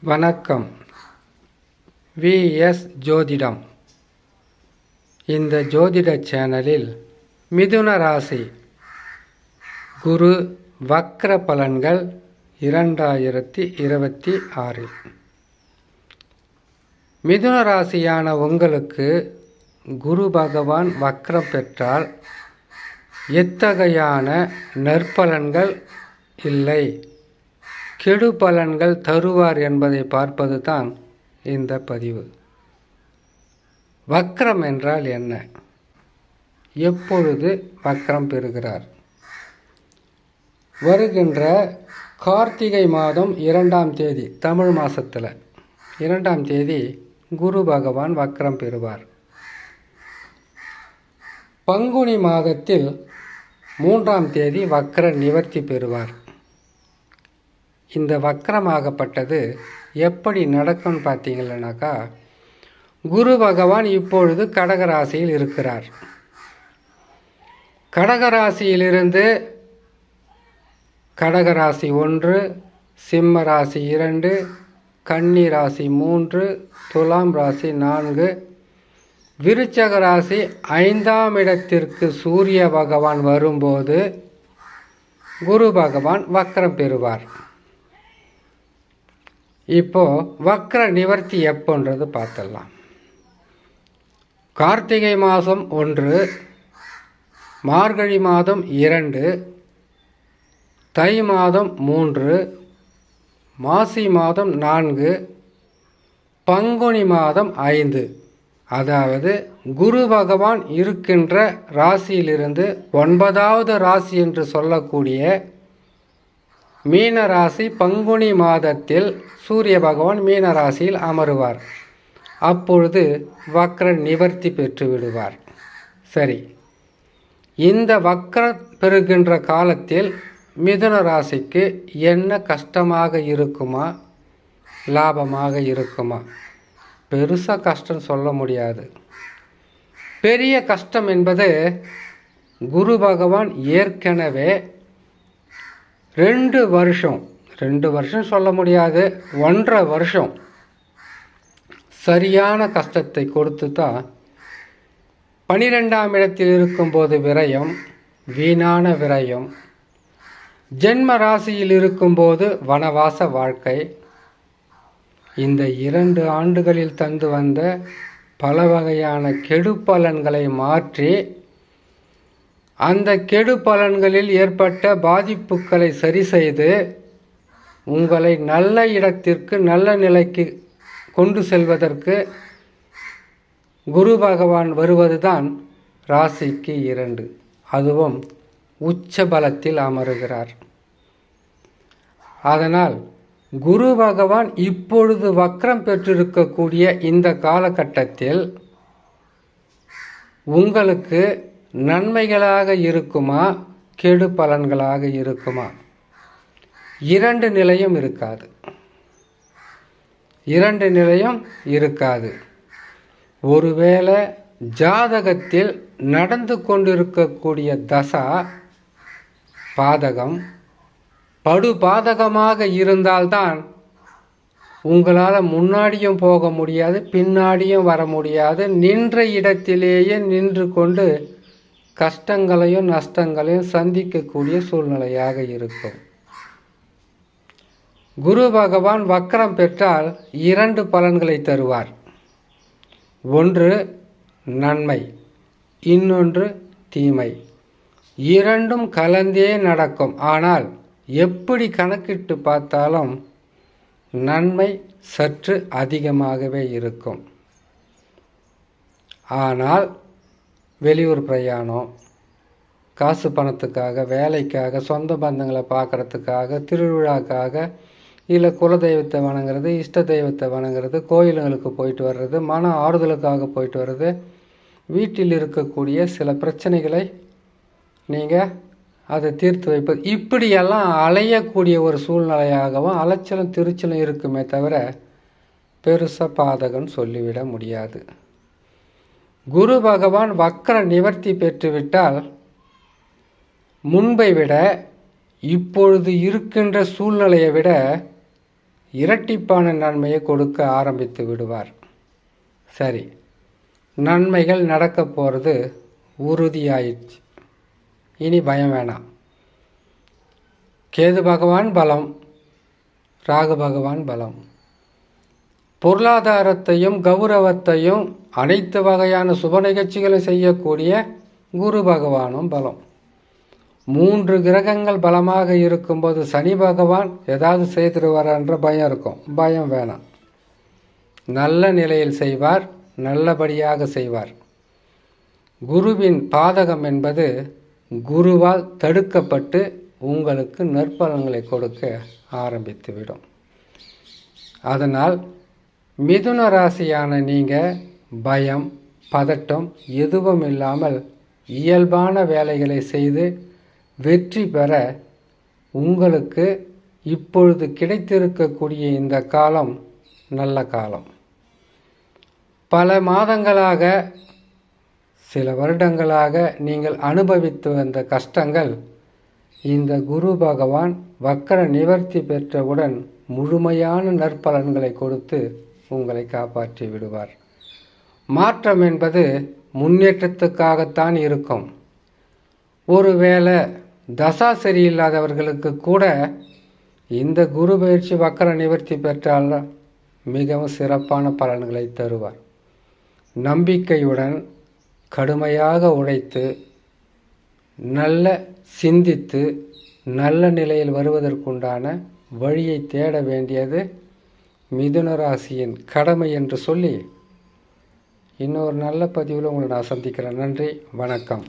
வணக்கம். விஎஸ் ஜோதிடம். இந்த ஜோதிட சேனலில் மிதுன ராசி குரு வக்ர பலன்கள் 2026. மிதுன ராசியான உங்களுக்கு குரு பகவான் வக்ரம் பெற்றால் எத்தகையான நற்பலன்கள் இல்லை, கெடு பலன்கள் தருவார் என்பதை பார்ப்பது தான் இந்த பதிவு. வக்ரம் என்றால் என்ன? எப்பொழுது வக்ரம் பெறுகிறார்? வருகின்ற கார்த்திகை மாதம் 2ஆம் தேதி, தமிழ் மாதத்தில் 2ஆம் தேதி குரு பகவான் வக்ரம் பெறுவார். பங்குனி மாதத்தில் 3ஆம் தேதி வக்ர நிவர்த்தி பெறுவார். இந்த வக்ரமாகப்பட்டது எப்படி நடக்கும்னு பார்த்தீங்கன்னாக்கா, குரு பகவான் இப்பொழுது கடகராசியில் இருக்கிறார். கடகராசியிலிருந்து கடகராசி 1, சிம்ம ராசி 2, கன்னி ராசி 3, துலாம் ராசி 4, விருச்சக ராசி 5ஆம் இடத்திற்கு சூரிய பகவான் வரும்போது குரு பகவான் வக்ரம் பெறுவார். இப்போ வக்ர நிவர்த்தி எப்போன்றது பார்த்துடலாம். கார்த்திகை மாதம் 1, மார்கழி மாதம் 2, தை மாதம் 3, மாசி மாதம் 4, பங்குனி மாதம் 5. அதாவது குரு பகவான் இருக்கின்ற ராசியிலிருந்து 9வது ராசி என்று சொல்லக்கூடிய மீன ராசி பங்குனி மாதத்தில் சூரிய பகவான் மீன ராசியில் அமருவார். அப்பொழுது வக்ர நிவர்த்தி பெற்று விடுவார். சரி, இந்த வக்ர பெறுகின்ற காலத்தில் மிதுன ராசிக்கு என்ன கஷ்டமாக இருக்குமா, லாபமாக இருக்குமா? பெருசாக கஷ்டம் சொல்ல முடியாது. பெரிய கஷ்டம் என்பது குரு பகவான் ஏற்கனவே 2 வருஷம் சொல்ல முடியாது, 1.5 வருஷம் சரியான கஷ்டத்தை கொடுத்து தான் 12ஆம் இடத்தில் இருக்கும்போது விரயம், வீணான விரயம், ஜென்ம ராசியில் இருக்கும்போது வனவாச வாழ்க்கை, இந்த 2 ஆண்டுகளில் தந்து வந்த பல வகையான கெடு பலன்களை மாற்றி அந்த கெடு பலன்களில் ஏற்பட்ட பாதிப்புகளை சரி செய்து உங்களை நல்ல இடத்திற்கு, நல்ல நிலைக்கு கொண்டு செல்வதற்கு குரு பகவான் வருவதுதான் ராசிக்கு 2. அதுவும் உச்ச பலத்தில் அமருகிறார். அதனால் குரு பகவான் இப்பொழுது வக்ரம் பெற்றிருக்கக்கூடிய இந்த காலகட்டத்தில் உங்களுக்கு நன்மைகளாக இருக்குமா, கெடு பலன்களாக இருக்குமா? 2 நிலையும் இருக்காது. 2 நிலையும் இருக்காது. ஒருவேளை ஜாதகத்தில் நடந்து கொண்டிருக்கக்கூடிய தசா பாதகம் படுபாதகமாக இருந்தால்தான் உங்களால் முன்னாடியும் போக முடியாது, பின்னாடியும் வர முடியாது. நின்ற இடத்திலேயே நின்று கொண்டு கஷ்டங்களையும் நஷ்டங்களையும் சந்திக்கக்கூடிய சூழ்நிலையாக இருக்கும். குரு பகவான் வக்ரம் பெற்றால் 2 பலன்களை தருவார். ஒன்று நன்மை, இன்னொன்று தீமை. 2ம் கலந்தே நடக்கும். ஆனால் எப்படி கணக்கிட்டு பார்த்தாலும் நன்மை சற்று அதிகமாகவே இருக்கும். ஆனால் வெளியூர் பிரயாணம், காசு பணத்துக்காக, வேலைக்காக, சொந்த பந்தங்களை பார்க்குறதுக்காக, திருவிழாக்காக, இல்லை குலதெய்வத்தை வணங்குறது, இஷ்ட தெய்வத்தை வணங்குறது, கோயிலுங்களுக்கு போயிட்டு வர்றது, மன ஆறுதலுக்காக போயிட்டு வர்றது, வீட்டில் இருக்கக்கூடிய சில பிரச்சனைகளை நீங்கள் அதை தீர்த்து வைப்பது, இப்படியெல்லாம் அலையக்கூடிய ஒரு சூழ்நிலையாகவும் அலைச்சலும் திருச்சலும் இருக்குமே தவிர பெருசாக பாதகம்னு சொல்லிவிட முடியாது. குரு பகவான் வக்ர நிவர்த்தி பெற்றுவிட்டால் முன்பை விட இப்பொழுது இருக்கின்ற சூழ்நிலையை விட இரட்டிப்பான நன்மையை கொடுக்க ஆரம்பித்து விடுவார். சரி, நன்மைகள் நடக்க போகிறது உறுதியாயிடுச்சு. இனி பயம் வேணாம். கேது பகவான் பலம், ராகு பகவான் பலம். பொருளாதாரத்தையும் கௌரவத்தையும் அனைத்து வகையான சுப நிகழ்ச்சிகளை செய்யக்கூடிய குரு பகவானும் பலம். 3 கிரகங்கள் பலமாக இருக்கும்போது சனி பகவான் ஏதாவது செய்திருவார்ன்ற பயம் இருக்கும். பயம் வேணாம். நல்ல நிலையில் செய்வார், நல்லபடியாக செய்வார். குருவின் பாதகம் என்பது குருவால் தடுக்கப்பட்டு உங்களுக்கு நற்பலன்களை கொடுக்க ஆரம்பித்துவிடும். அதனால் மிதுன ராசியான நீங்கள் பயம், பதட்டம் எதுவும் இல்லாமல் இயல்பான வேலைகளை செய்து வெற்றி பெற உங்களுக்கு இப்பொழுது கிடைத்திருக்கக்கூடிய இந்த காலம் நல்ல காலம். பல மாதங்களாக, சில வருடங்களாக நீங்கள் அனுபவித்து வந்த கஷ்டங்கள் இந்த குரு பகவான் வக்கர நிவர்த்தி பெற்றவுடன் முழுமையான நற்பலன்களை கொடுத்து உங்களை காப்பாற்றி விடுவார். மாற்றம் என்பது முன்னேற்றத்துக்காகத்தான் இருக்கும். ஒருவேளை தசா சரியில்லாதவர்களுக்கு கூட இந்த குரு பயிற்சி வக்கர நிவர்த்தி பெற்றால் மிகவும் சிறப்பான பலன்களை தருவார். நம்பிக்கையுடன் கடுமையாக உழைத்து நல்ல சிந்தித்து நல்ல நிலையில் வருவதற்குண்டான வழியை தேட வேண்டியது மிதுன ராசியின் கடமை என்று சொல்லி இன்னொரு நல்ல பதிவில் உங்களை நான் சந்திக்கிறேன். நன்றி, வணக்கம்.